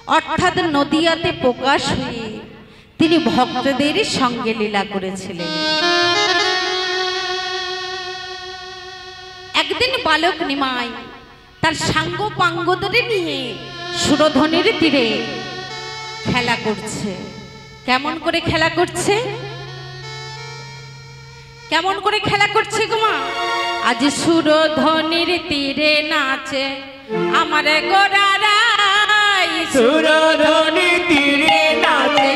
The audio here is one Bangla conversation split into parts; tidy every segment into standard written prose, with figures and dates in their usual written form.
অর্থাৎ নদিয়াতে প্রকাশ হয়ে তিনি ভক্তদের সঙ্গে লীলা করেছিলেন। একদিন বালক নিমাই তার সাঙ্গ পাঙ্গদের নিয়ে সুরধনির তীরে খেলা করছে। কেমন করে খেলা করছে? কেমন করে খেলা করছে গো মা? আজ সুরধনির তীরে নাচে আমার গোরারাই, সুরধনির তীরে নাচে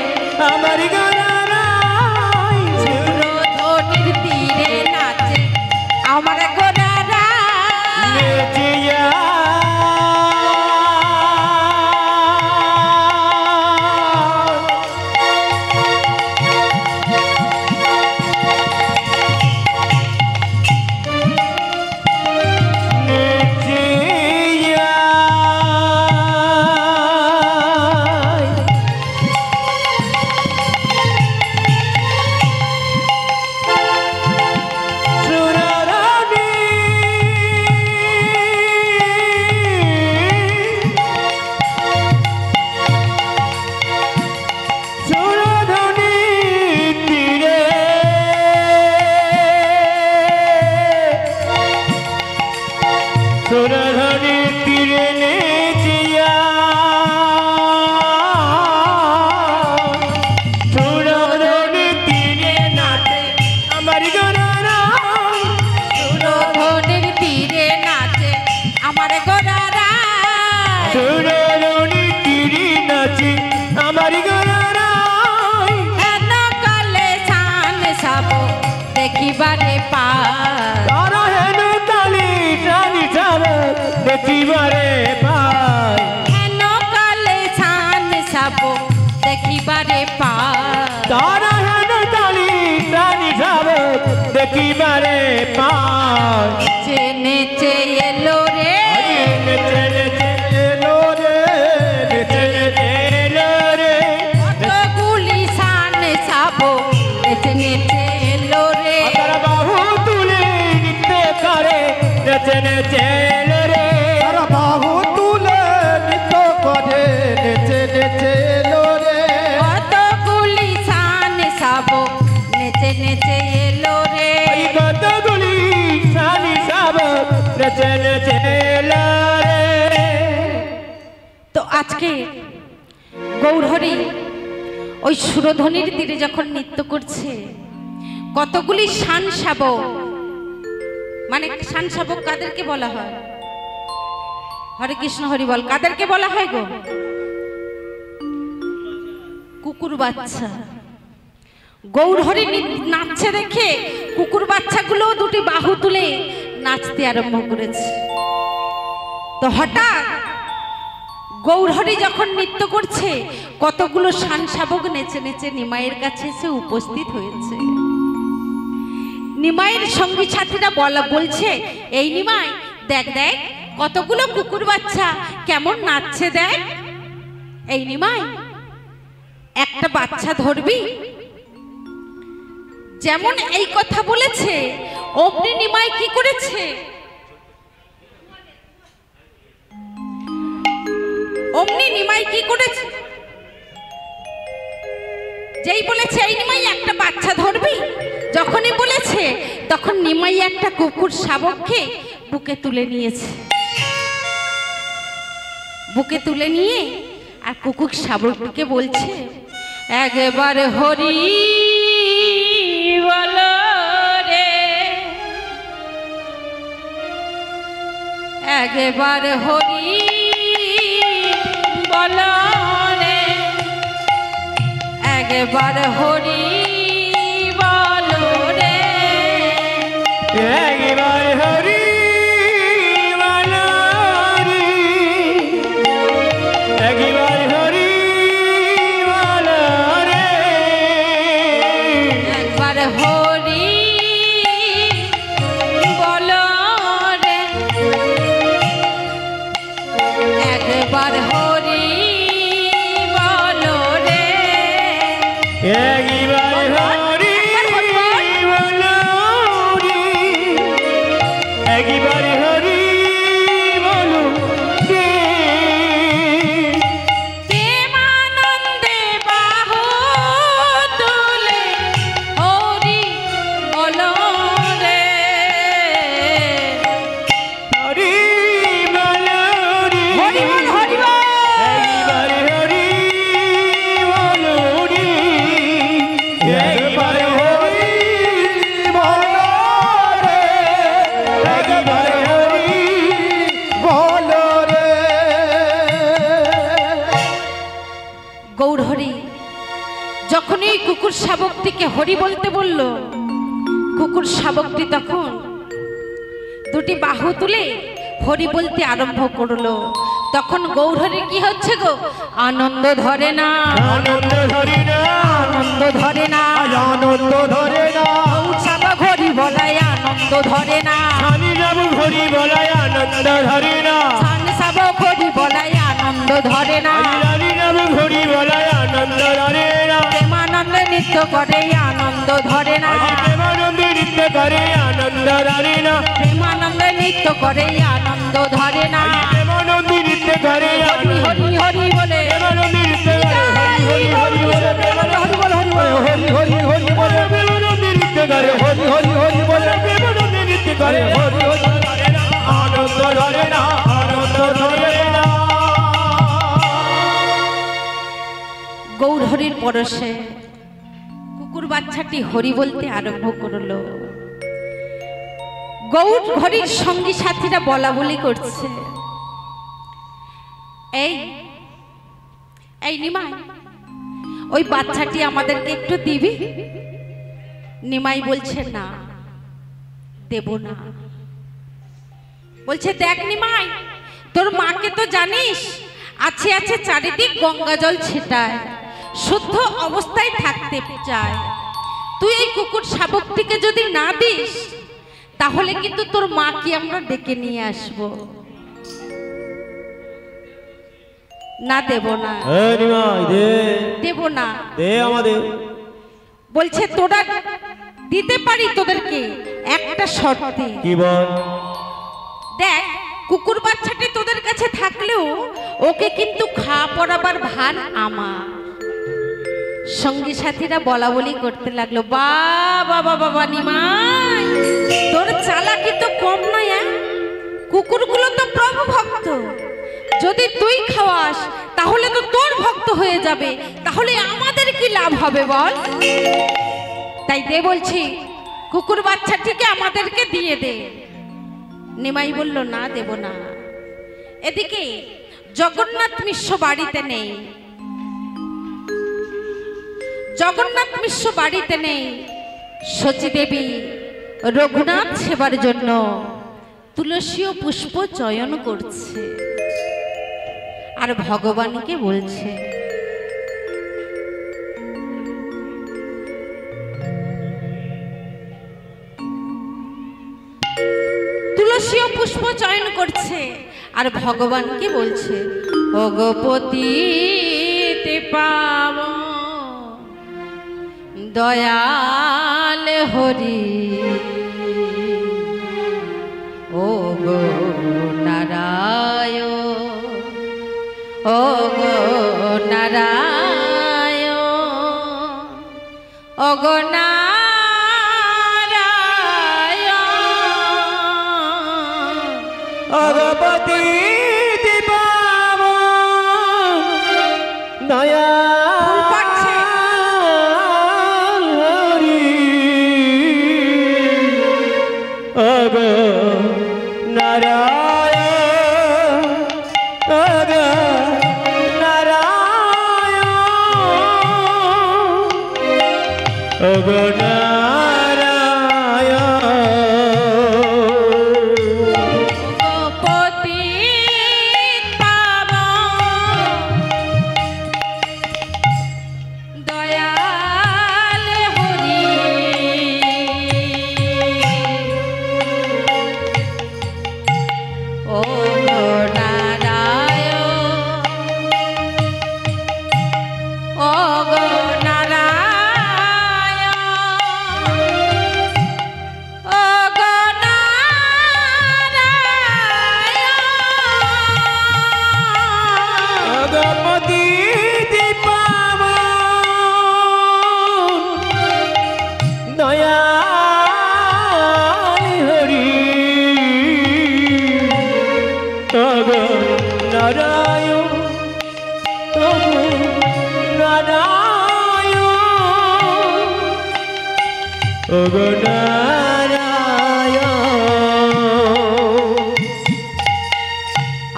আমার গোরারাই, সুরধনির তীরে নাচে আমার গোরারাই, নেচিয়া সুরধনির তীরে নেচিয়া, সুরধনির তীরে নাচে আমার গোরারাই, সুরধনির তীরে নাচে আমার গোরারাই, সুরধনির তীরে নাচে আমার গোরারাই, হেন কালে শান সব দেখিবারে পায়, তারা হেন কালে শান সব দেখিবারে পায়, হেন কালে শান সব দেখিবারে পায়, তারা হেন কালে শান সব দেখিবারে পায়। নেচে নেচে এলো রে, নেচে নেচে এলো রে, নেচে নেচে এলো রে, কতগুলি শান সব নেচে নেচে এলো রে, তারা বাহু তুলে নৃত্য করে নেচে নেচে এলো রে, তারা বাহু তুলে নৃত্য করে নেচে নেচে এলো রে, কতগুলি শান সব নেচে নেচে এলো রে। এই কতগুলি শানি সব নেচে নেচে এলো রে। তো আজকে গৌরহরি ওই সুরধনির তীরে যখন নৃত্য করছে, কতগুলি শান শাবক, মানে শান শাবক কাদেরকে বলা হয়? হরে কৃষ্ণ হরি বল, কাদেরকে বলা হয় গো? কুকুর বাচ্চা। গৌরহরি নাচছে দেখে কুকুর বাচ্চাগুলো দুটি বাহু তুলে নাচতে আরম্ভ করেছে। তো হঠাৎ গৌরহরি যখন নৃত্য করছে, কতগুলো শান শাবক নেচে নেচে নিমাইয়ের কাছে এসে উপস্থিত হয়েছে। নিমাইয়ের সঙ্গী সাথীরা বলছে, এই নিমাই দেখ দেখ কতগুলো কুকুর বাচ্চা কেমন নাচছে দেখ। এই নিমাই একটা বাচ্চা ধরবি? যেমন এই কথা বলেছে, অমনি নিমাই কি করেছে? অমনি নিমাই কি করেছে? যেই বলেছে এই নিমাই একটা বাচ্চা ধরবি, যখনই বলেছে তখন নিমাই একটা কুকুর শাবককে বুকে তুলে নিয়েছে। বুকে তুলে নিয়ে আর কুকুর শাবককে বলছে, একবার হরি বলো রে, একবার হরি বলো রে, একবার হরি বলো রে, একবার হরি বলো রে, একবার হরি বলো রে, একবার হরি বলো রে, একবার হরি বলো রে, একবার গৌরহরি যখনই কুকুর শাবকটিকে হরি বলতে বলল, কুকুর শাবকটি তখন দুটি বাহু তুলে হরি বলতে আরম্ভ করলো। তখন গৌরহরির কি হচ্ছে গো? আনন্দ ধরে না, আনন্দ ধরে না, আনন্দ ধরে না, আনন্দ ধরে না, শাবক হরি বলায় আনন্দ ধরে না, স্বামী যাব হরি বলায় আনন্দ ধরে না, শাবক হরি বলায় আনন্দ ধরে না, রানী যাব হরি বলায় আনন্দ ধরে না, প্রেমানন্দ নৃত্য করে আনন্দ ধরে না, প্রেমানন্দ নৃত্য করে আনন্দ ধরে না, প্রেমানন্দ নৃত্য করে আনন্দ ধরে না, প্রেমানন্দ নৃত্য করে হরি হরি হরি বলে প্রেমানন্দ নৃত্য করে হরি হরি বলে হরি হরি হরি বলে প্রেমানন্দ নৃত্য করে হরি হরি হরি বলে প্রেমানন্দ নৃত্য করে হরি হরি ধরে না, আনন্দ ধরে না, আনন্দ ধরে না। গৌরহরির পরশে কুকুর বাচ্চাটি হরি বলতে আরম্ভ করলো। গৌরহরির সঙ্গী সাথীরা বলা বলি করছে, এই এই নিমাই, ওই বাচ্চাটি আমাদেরকে একটু দিবি? নিমাই বলছে না, দেব না। বলছে, দেখ নিমাই, তোর মাকে তো জানিস, আছে আছে চারিদিক গঙ্গা জল ছেটায়, শুদ্ধ অবস্থায় থাকতে চায়। তুই এই কুকুর শাবকটিকে যদি না দিস, তাহলে কিন্তু তোর মাকে আমরা ডেকে নিয়ে আসব। না, দেব না, দেব না। আমাদের বলছে, তোরা দিতে পারি তোদেরকে একটা শর্তে। কি বল? দেখ, কুকুর বাচ্চাটি তোদের কাছে থাকলেও ওকে কিন্তু খাওয়া পড়াবার ভার আমার। সঙ্গী সাথীরা বলা বলি করতে লাগলো, বাবা বাবা নিমাই, তোর চালাকি তো কম নয়। কুকুরগুলো তো প্রভু ভক্ত, যদি তুই খাওয়াস তাহলে তো তোর ভক্ত হয়ে যাবে, তাহলে আমাদের কি লাভ হবে বল? তাই দে বলছি, কুকুর বাচ্চাটিকে আমাদেরকে দিয়ে দে। নিমাই বলল, না, দেব না। এদিকে জগন্নাথ মিশ্র বাড়িতে নেই, জগন্নাথ মিশ্র বাড়িতে নেই। সচী দেবী রঘুনাথ সেবার জন্য তুলসী ও পুষ্প চয়ন করছে, আর ভগবানকে বলছে, তুলসী ও পুষ্প চয়ন করছে আর ভগবানকে বলছে, ভগবতী পাব দয়াল হরি, ও গো নারায়ণ, ও গো নারায়ণ, ও গো ভগবতী দীপাব দয়া হরি, অগ নারায়ণ, অগ নারায়ণ, অগ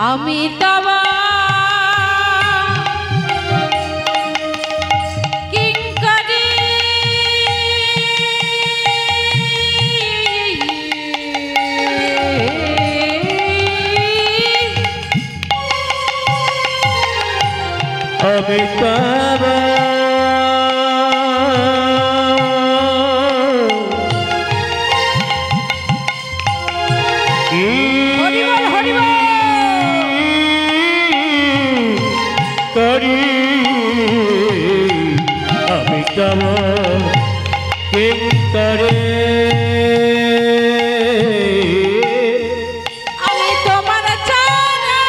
আমি তবা আমি পাব হরিবল হরিবল করি আমি পাব কিঙ্করে আমি তোমার ছাড়া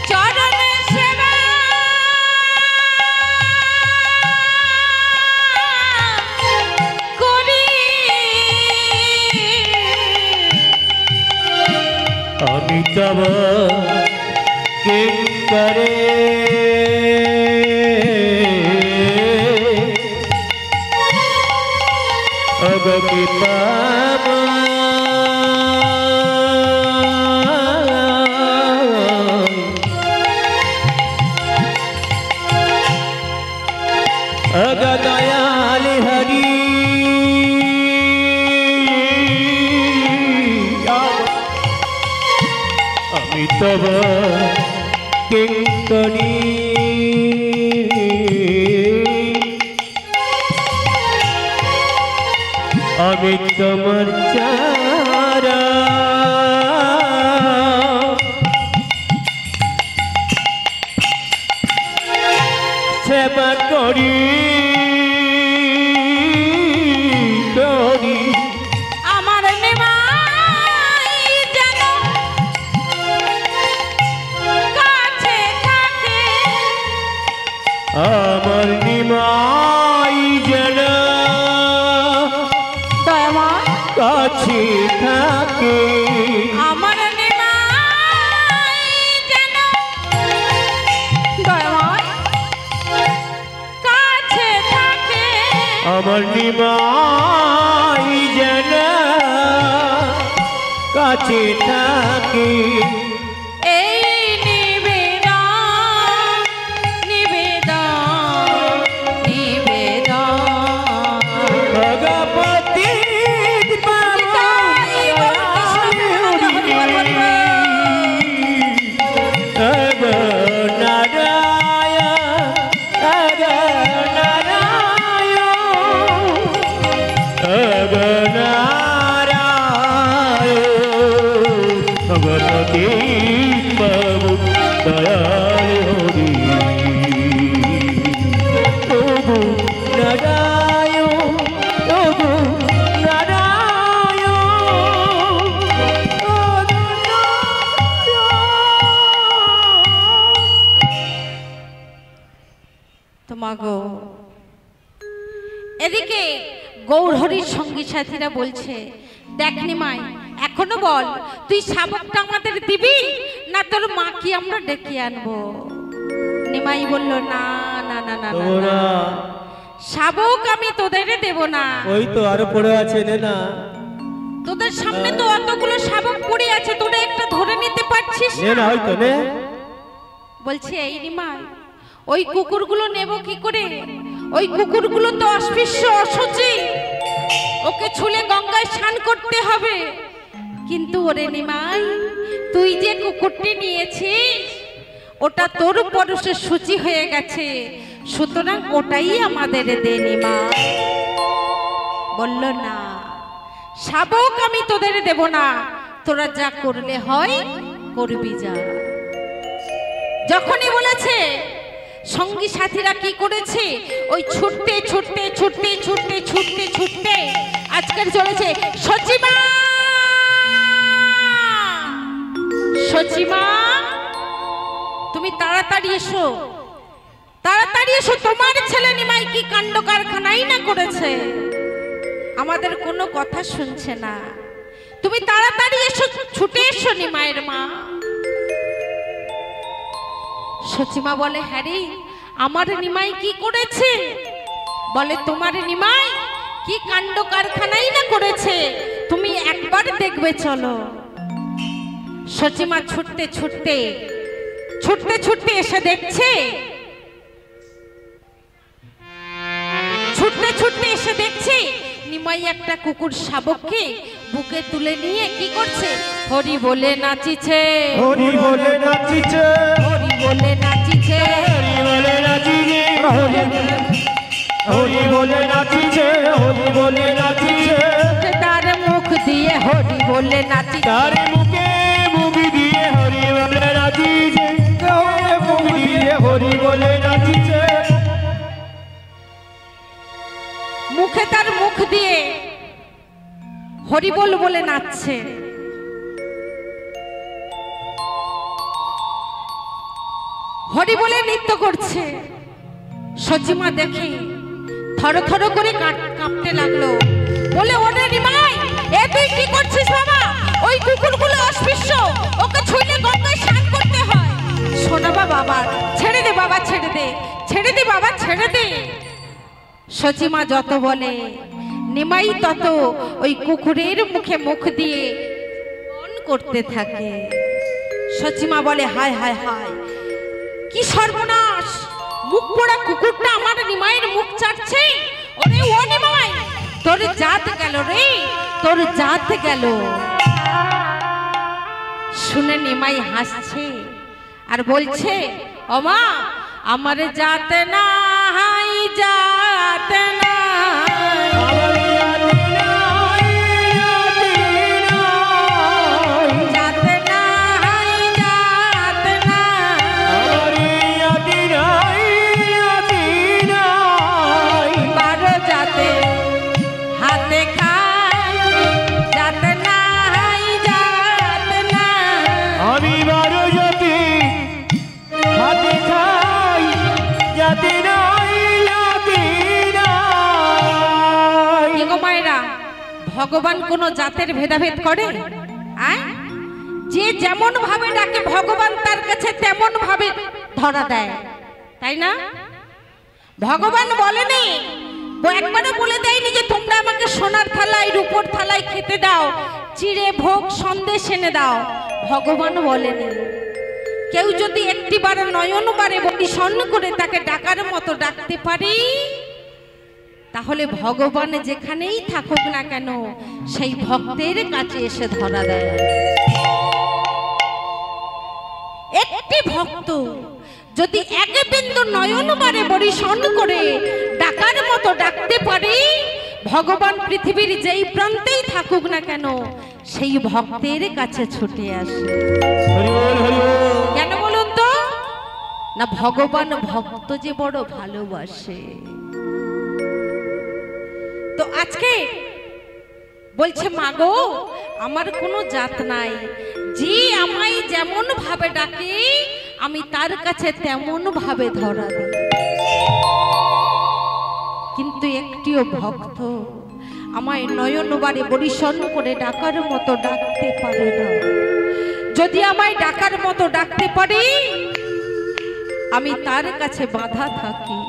চরণে সেবা করি আমি তব কিঙ্করে অগতি পাব অগ দয়াল হরি আমি তব কিঙ্করি আমি তোমার চারা সেবা করি করি আমার নিমাই যেন কাছে থাকে আমার নিমাই যেন দয়াময় কাছে থাকে আমার নিমাই যেন দয়াময় কাছে থাকে আমার নিমাই যেন কাছে থাকে এই নিবেদন নিবেদন নিবেদন ভগবতী নিতাই গৌর কৃষ্ণ প্রেমানন্দ হরি বল হরি বল। ভগবতী বাবু দয়াল হরি প্রভু নারায়ণ প্রভু তোমাগো এদিকে গৌরহরির সঙ্গী সাথীরা বলছে, দেখ নিমাই এখনো বল তুই শাবকটা আমাদের দিবি না তোর মা কি আমরা ডেকে আনবো? নিমাই বলল না না না না না, না। শাবক আমি তোদের দেব না। ওই তো আরো পড়ে আছে না তোদের সামনে তো অতগুলো শাবক পড়ে আছে, তোরা একটা ধরে নিতে পারছিস না হয়তো নে বলছে এই নিমাই ওই কুকুরগুলো নেব কি করে? ওই কুকুরগুলো তো অস্পৃশ্য অসুচি, ওকে ছুলে গঙ্গায় স্নান করতে হবে। কিন্তু ওরে নিমাই তুই যে কুকুরটি নিয়েছিস ওটা তোর পরশে সূচি হয়ে গেছে, সুতরাং ওটাই আমাদের দে নিমাই। বলল না শাবক আমি তোদের দেব না, তোরা যা করলে হয় করবি যা। যখনই বলেছে সঙ্গী সাথীরা কি করেছে, ওই ছুটতে ছুটতে ছুটতে ছুটতে ছুটতে ছুটতে আজকের চলেছে সচিমা সচিমা তুমি তাড়াতাড়ি এসো, তাড়াতাড়ি এসো, তোমার ছেলে নিমাই কি কাণ্ড কারখানাই না করেছে, আমাদের কোনো কথা শুনছে না, তুমি তাড়াতাড়ি এসো, ছুটে এসো নিমাইয়ের মা। সচিমা বলে হ্যাঁ রে আমার নিমাই কি করেছে? বলে তোমার নিমাই কি কাণ্ড কারখানাই না করেছে, তুমি একবার দেখবে চলো। সচিমা ছুটতে ছুটতে ছুটতে ছুটতে এসে দেখছে, ছুটতে ছুটতে এসে দেখছে নিমাই একটা কুকুর শাবককে বুকে তুলে নিয়ে কি করছে? হরি বলে নাচিছে, হরি বলে নাচিছে, হরি বলে নাচিছে, হরি বলে নাচিছে, হরি বলে নাচিছে, হরি বলে নাচিছে। তার মুখ দিয়ে হরি বলে নাচিছে, তার মুখে মুখ দিয়ে হরি বলে নাচিছে, মুখ দিয়ে হরি বলে নাচিছে। মুখে তার মুখ দিয়ে হরিবোল বলে নাচছে। হরি বলে নৃত্য করছে। সচিমা দেখে থর থর করে কাঁপতে লাগলো, বলে ওরে নিমাই, এ তুই কি করছিস বাবা? ওই কুকুরগুলো অস্পৃশ্য, ওকে ছুঁলে গঙ্গায় স্নান করতে হয়। শোনাবা বাবা, ছেড়ে দে বাবা, ছেড়ে দে, ছেড়ে দে বাবা, ছেড়ে দে। সচিমা যত বলে নিমাই তত ওই কুকুরের মুখে মুখ দিয়ে মন করতে থাকে। সচিমা বলে হায় হায় হায়, কি সর্বনাশ! মুখ পোড়া কুকুরটা আমার নিমাইয়ের মুখ চাটছে। ওরে ও নিমাই, তোর জাত গেল রে, তোর জাত গেল। শুনে নিমাই হাসছে আর বলছে, ও মা, আমার জাত নাই, জাত নাই, জাত নাই, জাত নাই, বারো জাতে হাতে খাই, জাত নাই, জাত নাই। আমি বারো জাতি হাতে খাই, জাতি নাই, জাতি নাই। কি গো মায়েরা, ভগবান কোনো জাতের ভেদাভেদ করে? আয়, যে যেমন ভাবে ডাকে ভগবান তার কাছে তেমন ভাবে ধরা দেয়, তাই না? ভগবান বলেনি, একবারে বলে দেয়নি যে তোমরা আমাকে সোনার থালায় রূপোর থালায় খেতে দাও, চিড়ে ভোগ সন্দেশ এনে দাও। ভগবান বলেনি। কেউ যদি একটিবার নয়ন বারে বলিশন করে তাকে ডাকার মতো ডাকতে পারে, তাহলে ভগবান যেখানেই থাকুক না কেন সেই ভক্তের কাছে এসে ধরা দেয়। একটি ভক্ত যদি এক বিন্দু নয়ন বারে বরিশন করে ডাকার মতো ডাকতে পারে, ভগবান পৃথিবীর যেই প্রান্তেই থাকুক না কেন সেই ভক্তের কাছে ছুটে আসে। হরি বল, হরি বল। কেন বলুন তো? না, ভগবান ভক্ত যে বড় ভালোবাসে। তো আজকে বলছে, মাগো, আমার কোনো জাত নাই, যে আমায় যেমন ভাবে ডাকে আমি তার কাছে তেমন ভাবে ধরা দিই। কিন্তু একটিও ভক্ত আমায় নয়ন বারে বরিশন করে ডাকার মতো ডাকতে পারে না। যদি আমায় ডাকার মতো ডাকতে পারে, আমি তার কাছে বাধা থাকি।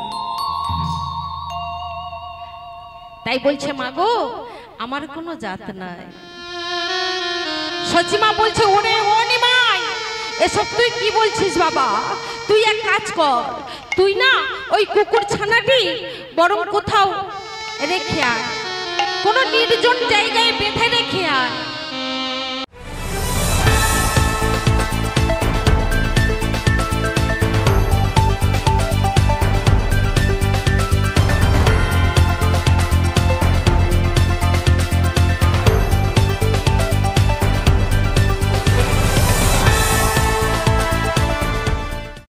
তাই বলছে, মাগো, আমার কোনো জাত নাই। সচিমা বলছে, ওরে ও নিমাই, এসব তুই কি বলছিস বাবা? তুই এক কাজ কর, তুই না ওই কুকুর ছানাটি বরং কোথাও রেখে আয়, কোনো নির্জন জায়গায় বেঁধে রেখে আয়।